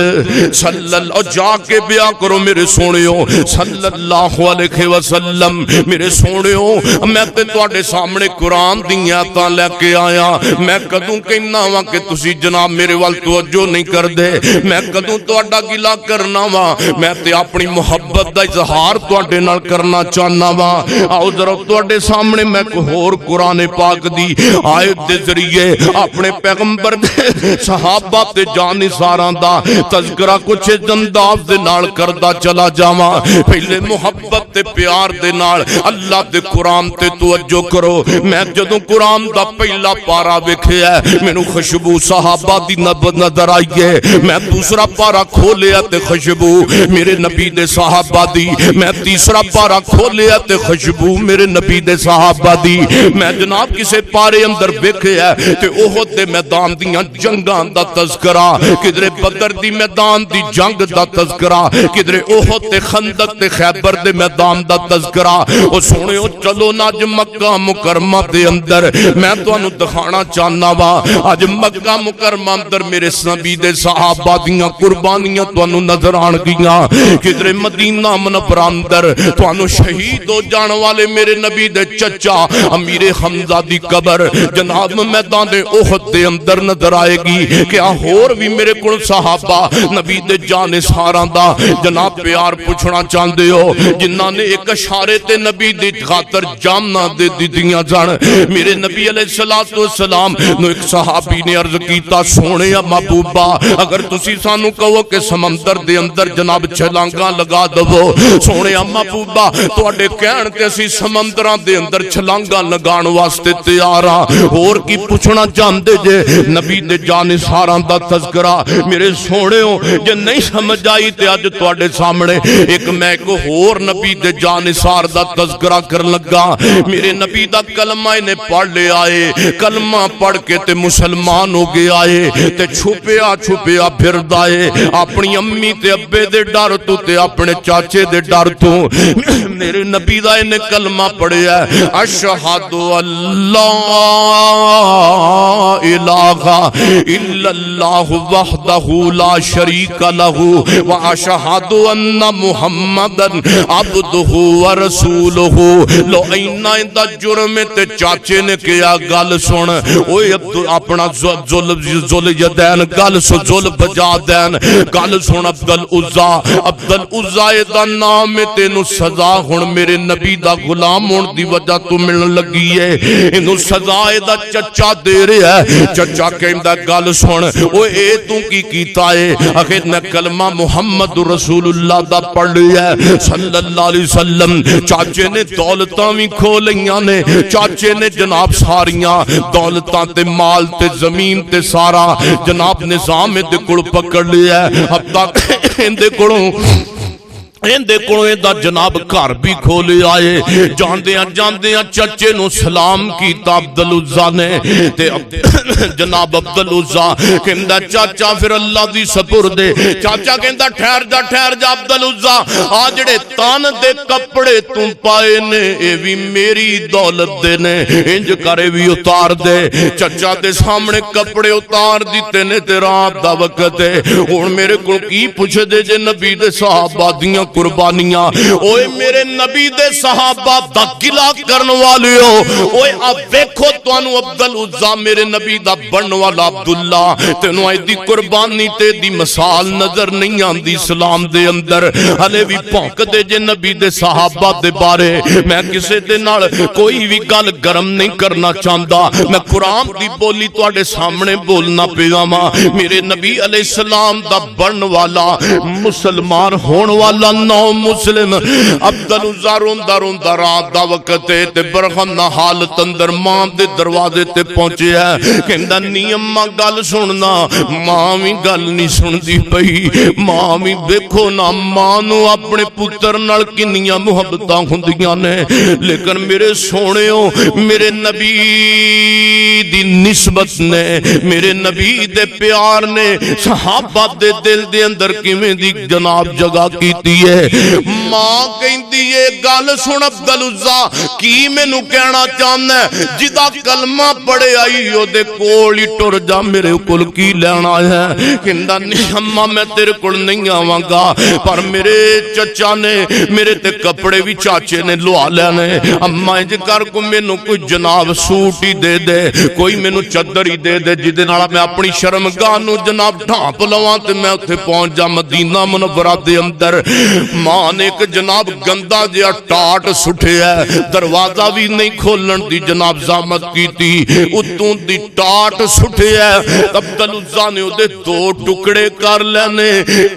صلی اللہ جا کے بیا کرو میرے سونےو صلی اللہ علیہ وسلم میرے سونےو میں تے تواڈے سامنے قرآن دیاں تا لے کے آیا میں کدوں کہنا وا کہ تسی جناب میرے وال توجہ نہیں کر دے میں کدوں تواڈا گلا کرنا وا میں تے اپنی محبت دا اظہار تواڈے نال کرنا چاہنا وا آؤ ذرا تواڈے سامنے میں کوئی ہور قرآن پاک دی آیت دے ذریعے اپنے پیغمبر دے صحابہ تے جانثاراں دا تذکرہ کچھ انداز دے نال کردا چلا جاواں پہلے محبت تے پیار دے نال اللہ دے قرآن تے توجہ کرو میں جدوں قرآن دا پہلا پارا ویکھیا مینوں خوشبو صحابہ دی نظر آئی ہے میں دوسرا پارا کھولیا تے خوشبو میرے نبی دے صحابہ دی میں تیسرا پارا کھولیا تے خوشبو میرے نبی دے صحابہ دی میں جناب کسے پارے اندر ویکھیا تے احد دے میدان دیاں جنگاں دا تذکرہ کدھر بدر دی میدان دی جنگ دا تذکرہ کدھر احد تے خندق تے خیبر دے میدان دا تذکرہ او سونےو چلو نا اج مکہ مکرمہ دے اندر میں تانوں دکھانا چاہنا وا اج مکہ مکرمہ اندر میرے نبی دے صحابہ دیاں قربانیاں تانوں نظر آن گیاں کدھر مدینہ منورہ اندر تانوں شہید ہو جان والے میرے نبی دے چچا امیر حمزہ دی قبر جناب میدان احد دے اندر نظر آئے گی کیا ہور بھی میرے کول صحابہ نبی دے جانثاراں دا جناب پیار پوچھنا چاہندے ہو جنہاں نے ایک اشارے تے نبی دی خاطر جامنا دے دیاں جان میرے نبی علیہ السلام نو ایک صحابی نے عرض کیتا سونے محبوبہ اگر تسی سانو کہو کہ سمندر دے اندر جناب چھلانگاں لگا دو سونے محبوبہ تواڈے کہن تے اسی سمندراں دے اندر چھلانگاں لگان واسطے تیار ہاں اور کی پوچھنا چاہندے جے نبی دے جانثاراں دا تذکرہ میرے سونےو جے نہیں سمجھ آئی تے اج تواڈے سامنے ایک میں ایک ہور نبی دے جانثار دا تذکرہ کر لگا میرے نبی دا کلمہ انہیں پڑھ لے آئے کلمہ پڑھ کے تے مسلمان ہو گئے آئے تے چھپیا چھپیا پھر دائے اپنی امی تے ابے دے ڈر تو تے اپنے چاچے دے ڈر تو میرے نبی دا انہیں کلمہ پڑھے ہے اشہد اللہ الہ الا اللہ وحدہ لا شریک لہ واشہد ان محمدن عبدہ ورسولہ لو اینا دا جرم تے چاچے نے کیا گل سن اوے اپنا زل یدین گل سن زل بجا دین گل سن عبدالعزا دا نام تینو سزا ہن میرے نبی دا غلام ہون دی وجہ تو ملن لگی ہے انو سزا دا چچا دے رہا ہے. چچا کہندا گل سن او اے تو کی کیتا ہے؟ آخر میں کلمہ محمد رسول اللہ دا پڑھ لیا ہے صلی اللہ علیہ وسلم. چاچے نے دولتاں بھی کھو لیاں نے, چاچے نے جناب ساریاں دولتاں تے مال تے زمین تے سارا جناب نظام دے کول پکڑ لیا ہے. اب تک اندے کولوں دا جناب گھر بھی کھولے آئے. جاندیاں چچے نو سلام کیتا عبدالعزا نے تے جناب عبدالعزا کہندا چاچا پھر اللہ دی سپرد دے. چاچا کہندا ٹھہر جا عبدالعزا, آ جڑے تن دے کپڑے تم پائے نے اے بھی میری دولت دے نے, انج کرے بھی اتار دے. چچا دے سامنے کپڑے اتار دیتے نے تے رات دا وقت ہے. ہن میرے کول کی پوچھ دے جے نبی دے صحابہ دیاں قربانیاں, اوے میرے نبی دے صحابہ دا گلا کرن والیو, اوے اب دیکھو تانوں عبدالعزا میرے نبی دا بنن والا عبداللہ تینوں ایدی قربانی تے دی مثال نظر نہیں آندی اسلام دے اندر. ہلے بھی پھونک دے جے نبی دے صحابہ دے بارے. میں کسے دے نال کوئی بھی گل گرم نہیں کرنا چاہندا, میں قرآن دی بولی تواڈے سامنے بولنا پیا وا. میرے نبی علیہ السلام دا بنن والا مسلمان ہون والا نو مسلم عبدالعزا روندا روندا رات دا وقت تے برہنہ حالت اندر ماں دے دروازے تے پہنچے ہے. کہندا نہیں اماں گل سننا. ماں بھی گل نہیں سندی پئی. ماں بھی دیکھو نا ماں نو اپنے پتر نال کنیاں محبتاں ہوندیاں نے, لیکن میرے سونےو میرے نبی دی نسبت نے, میرے نبی دے پیار نے صحابہ دے دل دے اندر کیویں دی جناب جگہ کیتی ہے. ماں کہندی ہے گل سن عبدالعزا کی مینوں کہنا چاہنا ہے, جدا کلمہ پڑھے آئی او دے کول ہی ٹر جا, میرے کول کی لینا ہے؟ کہندا نہیں اماں میں تیرے کول نہیں آواں گا, پر میرے چچا نے میرے تے کپڑے بھی چاچے نے لوا لینے. اماں انج کر کو مینوں کوئی جناب سوٹ ہی دے دے, کوئی مینوں چادر ہی دے دے جدے نال میں اپنی شرمگاہ نو جناب ڈھانپ لواں تے میں اوتھے پہنچ جا مدینہ منورہ دے اندر. ماں نے ایک جناب گندا جہا ٹاٹ سٹھیا ہے, دروازہ بھی نہیں کھولن دی جناب زحمت کیتی, اتوں دی ٹاٹ سٹھیا ہے. عبدالعزا نے اودے دو ٹکڑے کر لینے,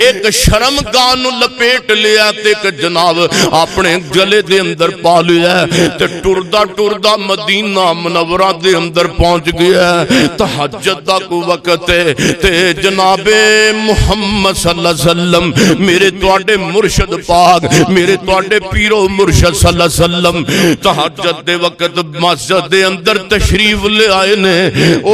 ایک شرمگاہ نو لپیٹ لیا تے ایک جناب اپنے گلے دے اندر پا لیا تے ٹردا ٹردا مدینہ منورہ دے اندر پہنچ گیا. تہجد دا کو وقت ہے تے جناب محمد صلی اللہ علیہ وسلم میرے تواڈے مرشد پاک, میرے تواڈے پیرو مرشد صلی اللہ علیہ وسلم تہجد دے وقت مسجد دے اندر تشریف لے آئے نے.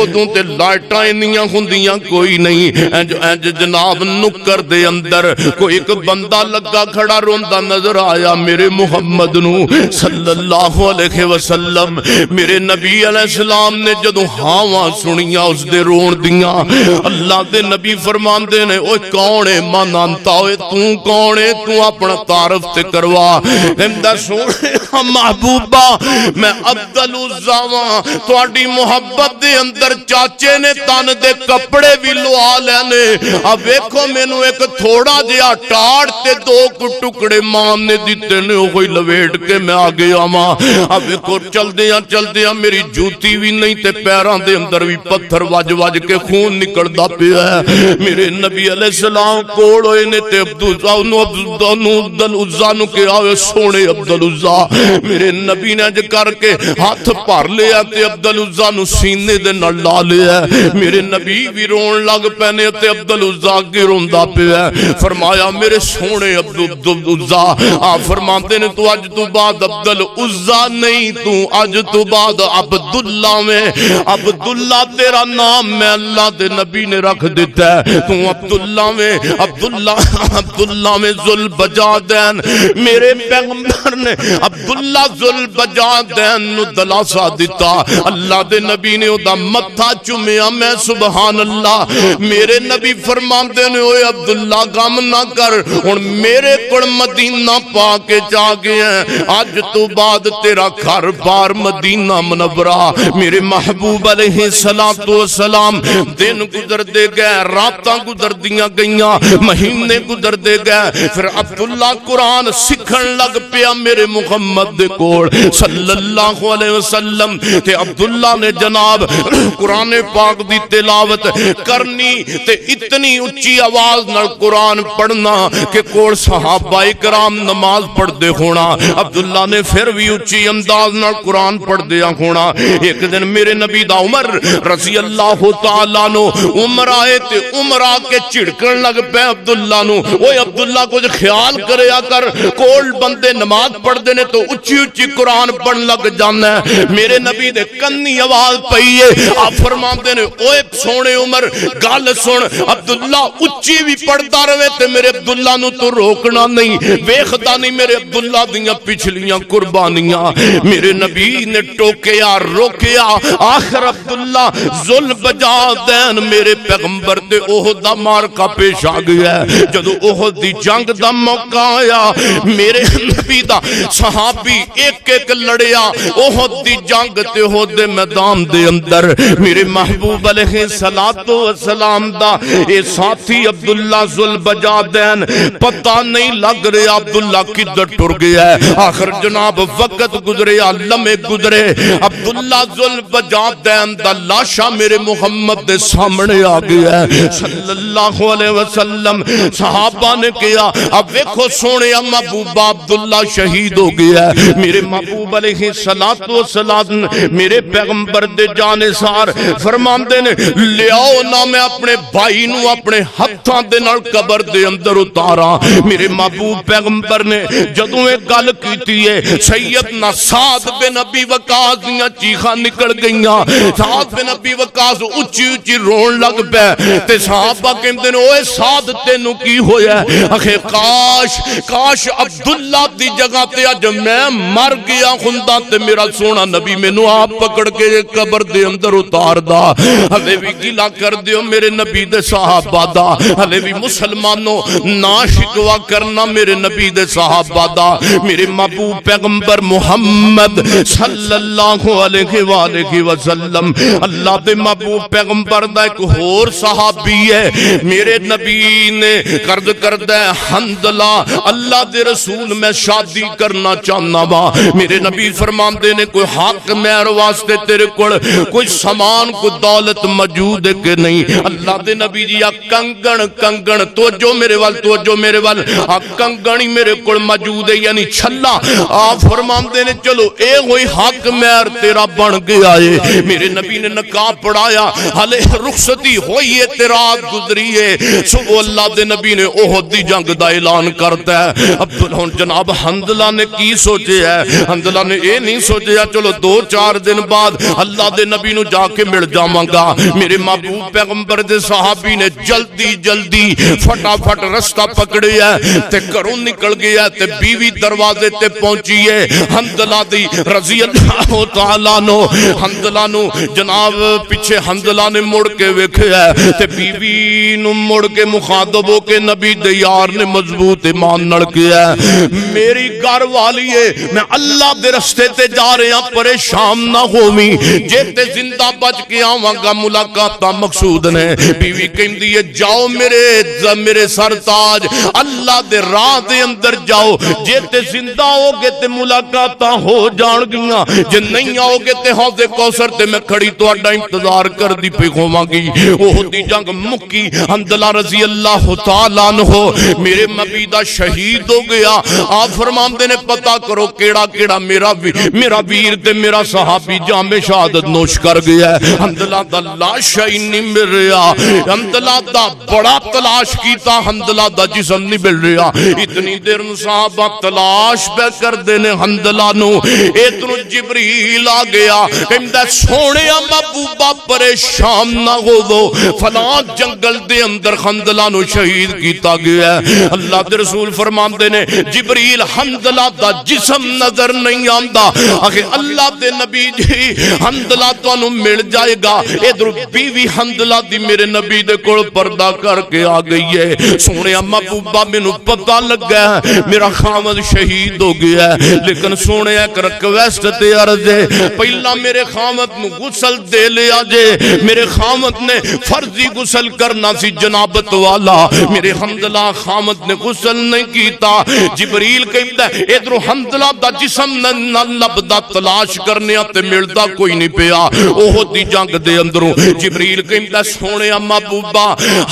ادوں تے لائٹاں انیاں ہوندیاں کوئی نہیں, انج جناب نکر دے اندر کوئی ایک بندہ لگا کھڑا روندا نظر آیا میرے محمد نو صلی اللہ علیہ وسلم. میرے نبی علیہ السلام نے جدوں ہاواں سنیاں اس دے رون دیاں, اللہ دے نبی فرماندے نے اوے کون ہے من انتا, اوے تو کون ہے, تو اپنا تعارف تے کروا. ہمدا سونے محبوبہ میں عبدالعزا واں, تواڈی محبت دے اندر چاچے نے تن دے کپڑے بھی لوا لینے. اب ویکھو مینوں ایک تھوڑا جہا ٹاٹ تے دو ٹکڑے ماں نے دتے نے, اوہی لویٹ کے میں آ گیا واں. اب ویکھو چلدیاں میری جوتی بھی نہیں تے پیراں دے اندر بھی پتھر وج وج کے خون نکلدا پیا ہے. میرے نبی علیہ السلام کول ہوئے نے تے عبدالعزا نو کہ آوے سونے عبدالعزا. میرے نبی نے اج کر کے ہاتھ بھر لیا تے عبدالعزا نو سینے دے نال لا لیا. میرے نبی بھی رون لگ پینے تے عبدالعزا کے روندا پیا. فرمایا میرے سونے عبدالعزا, آپ فرماتے نے تو اج تو بعد عبدالعزا نہیں, تو اج تو بعد عبداللہ میں. عبداللہ تیرا نام میں اللہ دے نبی نے رکھ دیتا ہے, تو عبداللہ میں. عبداللہ میں ذوالبجادین میرے پیغمبر نے عبداللہ ذوالبجادین نو دلاسا دیتا. اللہ دے نبی نے ادا متھا چومیا, میں سبحان اللہ. میرے نبی فرماندے نے اوے عبداللہ غم نہ کر, ہن میرے کول مدینہ پا کے جا گئے ہیں, اج تو بعد تیرا گھر بار مدینہ منورہ. میرے محبوب علیہ السلام دن گزر دے گئے, راتاں گزر دیاں گئیاں, مہینے گزر دے گئے, پھر پھر عبداللہ قرآن سکھن لگ پیا میرے محمد دے کول صلی اللہ علیہ وسلم تے عبداللہ نے جناب قرآن پاک دی تلاوت کرنی تے اتنی اچھی آواز نال قرآن پڑھنا کہ کول صحابہ کرام نماز پڑھ دے ہونا عبداللہ نے پھر بھی اچھی انداز نال قرآن پڑھ دیا ہونا ایک دن میرے نبی دا عمر رضی اللہ تعالیٰ نو عمر آئے تے عمر آ کے چڑکن لگ پہ عبداللہ نو اوے عبداللہ کچھ خیال کریا کر کول بندے نماز پڑھ دینے تو اچھی اچھی قرآن پڑھ لگ جانا ہے میرے نبی دے کنی آواز پئیے آپ فرمان دینے اوے سونے عمر گال سن عبداللہ اچھی بھی پڑھتا رہے تے میرے عبداللہ نو تو روکنا نہیں ویختا نہیں میرے عبداللہ دیاں پچھلیاں قربانیاں میرے نبی نے ٹوکیا روکیا آخر عبداللہ ذل بجا دین میرے پیغمبر دے احد دا مارکا پیش آ گیا ہے جدو احد دی جنگ دا موقع آیا میرے نبی دا صحابی ایک ایک لڑیا احد دی جنگ تے احد دے میدان دے اندر میرے محبوب علیہ السلام دا اے ساتھی عبداللہ ذل بجا دین پتہ نہیں لگ رہے عبداللہ کدھر ٹر گیا ہے آخر جناب وقت گزرے لمحے گزرے عبداللہ ذل بجا دین دا لاشا میرے محمد دے سامنے آ گیا ہے صلی اللہ علیہ وسلم صحابہ نے کیا اب ویکھو سونے محبوب عبداللہ شہید ہو گیا ہے میرے محبوب علیہ السلام میرے پیغمبر دے جانثار فرماندے نے لے آؤ نہ میں اپنے بھائی نو اپنے ہتھاں دے نال قبر دے اندر اتارا میرے محبوب پیغمبر نے جدوں ایک گل کیتی ہے سیدنا سعد بن ابی وقاص دیاں چیخاں نکل گئیاں سعد بن ابی وقاص اچھی اچھی رون لگ پے تے صحابہ کہندے نے اوے سعد تینوں کی ہویا ہے اکھے کاش عبداللہ دی جگہ تے اج میں مر گیا ہوندا تے میرا سونا نبی مینوں آپ پکڑ کے قبر دے اندر اتار دا ہلے بھی گلا کر دیو میرے نبی دے صحابہ دا ہلے بھی مسلمانوں نا شکوا کرنا میرے نبی دے صحابہ دا میرے محبوب پیغمبر محمد صلی اللہ علیہ وآلہ وسلم اللہ دے محبوب پیغمبر دا ایک اور صحابی ہے میرے نبی نے قرض کردہ حنظلہ اللہ دے رسول میں شادی کرنا چاہنا با میرے نبی فرمان دینے کوئی حق مہر واسطے تیرے کوئی سامان کوئی دولت موجود ہے کہ نہیں اللہ دے نبی جی کنگن توجہ میرے وال کنگن میرے کول موجود ہے یعنی چھلا آپ فرمان دینے چلو اے ہوئی حق مہر تیرا بن گیا ہے میرے نبی نے نکاح پڑھایا حالے رخصتی ہوئی ہے تیرا گزری ہے صبح اللہ دے نبی نے احد دی جنگ دا اعلان کرتا ہے عبداللہ جناب حنظلہ نے کی سوچے ہے حنظلہ نے اے نہیں سوچے چلو 2-4 دن بعد اللہ دے نبی نو جا کے مل جاواں گا میرے محبوب پیغمبر دے صحابی نے جلدی فٹافٹ رستہ پکڑے ہے تے گھروں نکل گیا تے بیوی دروازے تے پہنچی ہے حنظلہ دی رضی اللہ تعالیٰ نو حنظلہ نو جناب پیچھے حنظلہ نے مڑ کے ویکھے ہے تے بیوی نو مڑ کے مخاطب ہو کے نبی دے یار نے مضبوط ایمان نڑ کیا ہے میری گھر والی ہے میں اللہ دے رستے تے جا رہے ہیں پریشان نہ ہوویں جے زندہ بچ کے آواں گا ملاقات مقصود نے بیوی کہندی ہے جاؤ میرے سرتاج اللہ دے راہ دے اندر جاؤ جے تے زندہ ہو گے تے ملاقات ہو جان گیاں جے نہیں آؤ گے تے حوض کوثر تے میں کھڑی تہاڈا انتظار کر دی پئی ہوواں گی احد دی جنگ مکی حنظلہ رضی اللہ تعالیٰ عنہ میرے مبیدہ شہید ہو گیا آپ فرماندے نے پتہ کرو کیڑا میرا ویر تے میرا صحابی جام شہادت نوش کر گیا ہے حنظلہ دا لاش ہی نہیں مل رہا حنظلہ دا بڑا تلاش کیتا حنظلہ دا جسم نہیں مل رہا اتنی دیر صحابہ تلاش پہ کر دینے حنظلہ نو اتنو جبریل آ گیا کہندہ سونے محبوبہ پریشان نہ ہو دو فلان جنگل دے اندر حنظلہ نو شہید کیتا گیا ہے اللہ دے رسول فرمان دینے جبریل حنظلہ دا جسم نظر نہیں آمدہ آخر اللہ دے نبی جی حنظلہ تو انہوں مل جائے گا ادھر بیوی حنظلہ دی میرے نبی دے کوڑ پردہ کر کے آ گئی ہے سونے محبوبہ بن مینوں پتہ لگا ہے میرا خامد شہید ہو گیا ہے، لیکن سونے ایک ریکویسٹ تے عرض ہے پہلا میرے خامد نو غسل دے لیا جے، میرے خامد نے فرضی غسل کرنا سی جنابت والا، میرے حمدللہ خامد نے غسل نہیں کیتا۔ جبریل کہندا ہے ادھروں حمدللہ دا جسم نہ لبدا، تلاش کرنے تے ملدا کوئی نہیں پیا۔ احد دی جنگ دے اندروں جبریل کہندا سونے محبوبا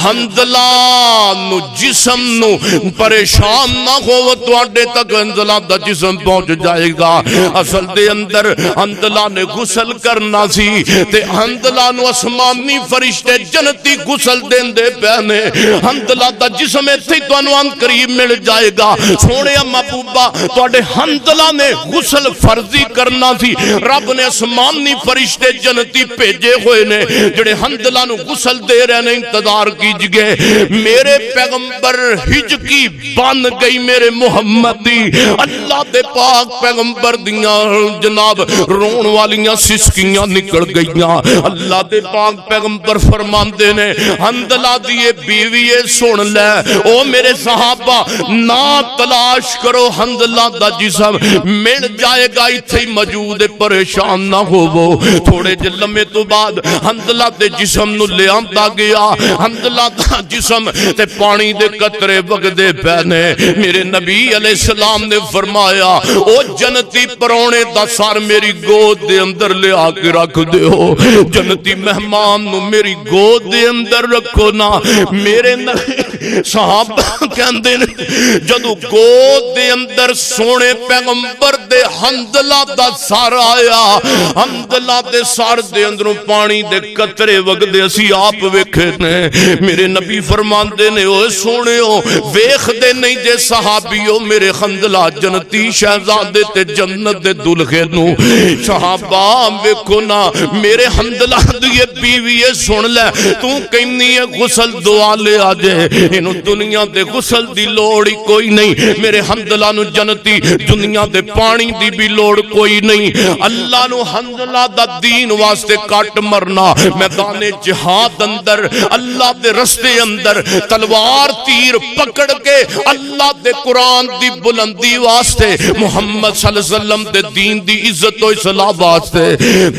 حمدللہ نو جسم نو پریشان نہ ہو، تواڈے تک حمدللہ دا جسم پہنچ جائے گا۔ اصل دے اندر حمدللہ نے غسل کرنا سی تے حمدللہ نو آسمانی فرشتے جنتی غسل دیندے پہنے، حمدللہ دا جسم ایتھے تانوں ان قریب مل جائے گا۔ سونے محبوبا تواڈے حمدللہ نے غسل فرضی کرنا سی، رب نے آسمانی فرشتے جنتی بھیجے ہوئے نے جڑے حمدللہ نو غسل دے رہے نے، انتظار کیجئے۔ میرے پیغمبر ہجکی بن گئی میرے محمد دی، اللہ دے پاک پیغمبر دیاں جناب رون والیاں سسکیاں نکل گئیاں۔ اللہ دے پاک پیغمبر فرماندے نے حمدللہ دی بیوی سن لے او میرے صحابہ نہ تلاش کرو، حمدللہ دا جسم مل جائے گا ایتھے ہی موجود، پریشان نہ ہوو۔ تھوڑے جے لمحے تو بعد حمدللہ دے جسم نو لے آندا گیا، حمدللہ دا جسم تے پانی دے قطرے وگدے پہنے۔ میرے نبی علیہ السلام نے فرمایا او جنتی پرونے دا سر میری گود دے اندر لے آ کے رکھ دیو، جنتی مہمان نو میری گود دے اندر رکھو نا۔ میرے صحابہ کہندے نے جدو گود دے اندر سونے پیغمبر دے حمدللہ دا سار آیا، حمدللہ دے سار دے اندروں پانی دے قطرے وگدے اسی آپ ویکھے نے۔ میرے نبی فرماندے نے اوے سونےو ویکھ دے نہیں جے صحابیو میرے حمدللہ جنتی شہزادے تے جنت دے دلہے نو۔ صحابہ ویکھو نا میرے حمدللہ دی بیوی سن لے تو کہنی ہے غسل دعا لے آ جائے، انہوں دنیا دے غسل دی لوڑی کوئی نہیں، میرے حمدللہ نو جنتی دنیا دے پانی دی بھی لوڑ کوئی نہیں۔ اللہ نو حمدللہ دا دین واسطے کٹ مرنا، میدان جہاد اندر اللہ دے رستے اندر تلوار تیر پکڑ کے اللہ دے قرآن دی بلندی واسطے، محمد صلی اللہ علیہ وسلم دے دین دی عزت و اصلاح واسطے،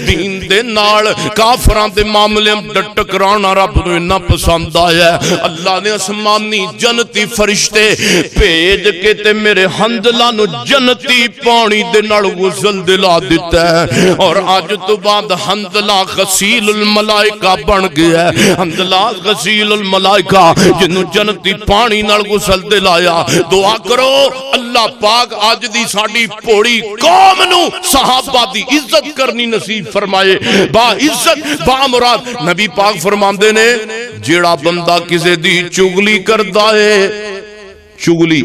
دین دے نال کافران دے معاملے ڈٹ ٹکرانا رب نو اتنا پسند آیا ہے۔ اللہ نے آسمانی جنتی فرشتے بھیج کے تے میرے حمدللہ نو جنتی پانی دے نال غسل دلا دیتا ہے، اور آج تو بعد حمدللہ غسیل الملائکہ بن گیا ہے۔ حمدللہ غسیل الملائکہ جنہوں جنتی پانی نال غسل دلایا۔ دعا کرو اللہ پاک آج دی ساڑی پوڑی قوم نو صحابہ دی عزت کرنی نصیب فرمائے، با عزت با مراد۔ نبی پاک فرماندے نے جیڑا بندہ کسے دی چگلی کردا ہے، چگلی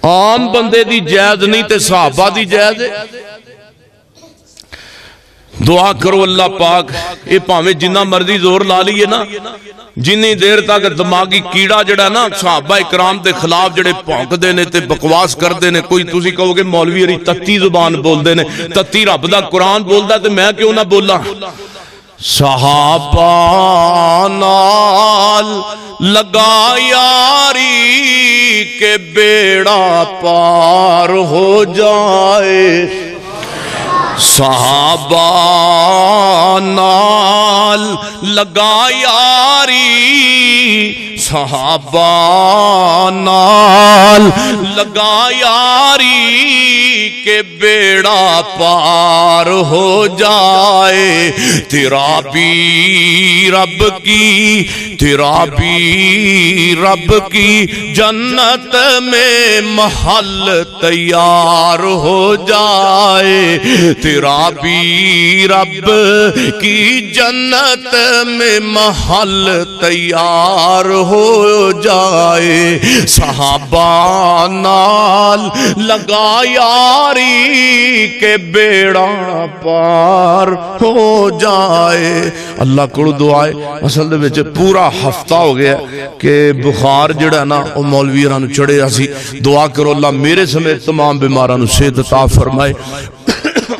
عام بندے دی جائز نہیں تے صحابہ دی جائز ہے۔ دعا کرو اللہ پاک اے پاویں جنہ مرضی زور لا لیے نا، جنی دیر تک دماغی کیڑا جڑا نا صحابہ اکرام دے خلاف جڑے پھونک دے نے تے بکواس کر دے نے، کوئی تسی کہو گے مولوی اری تتی زبان بول دے نے، تتی رب دا قرآن بول دا تے میں کیوں نہ بولا۔ صحابہ نال لگا یاری کے بیڑا پار ہو جائے، صحابہ نال لگا یاری، صحابہ نال لگا یاری کے بیڑا پار ہو جائے، تیرا بھی رب کی، تیرا بھی رب کی جنت میں محل تیار ہو جائے، تیرا بھی رب کی جنت میں محل تیار ہو جائے، صحابہ نال لگا یاری کے بیڑا پار ہو جائے۔ اللہ کو دعائے اصل دے وچ پورا ہفتہ ہو گیا کہ بخار جڑا نا او مولویاں چڑھے اسی، دعا کرو اللہ میرے سمیت تمام بیماراں نو صحت عطا فرمائے۔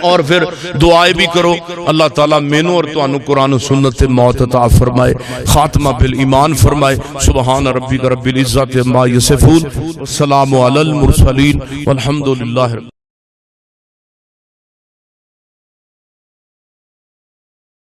اور پھر دعائیں بھی کرو. اللہ تعالیٰ مینوں اور تانوں قرآن و سنت سے موت عطا فرمائے, خاتمہ بالایمان فرمائے. سبحان ربک رب العزت عما یصفون, والسلام علی المرسلین والحمد للہ.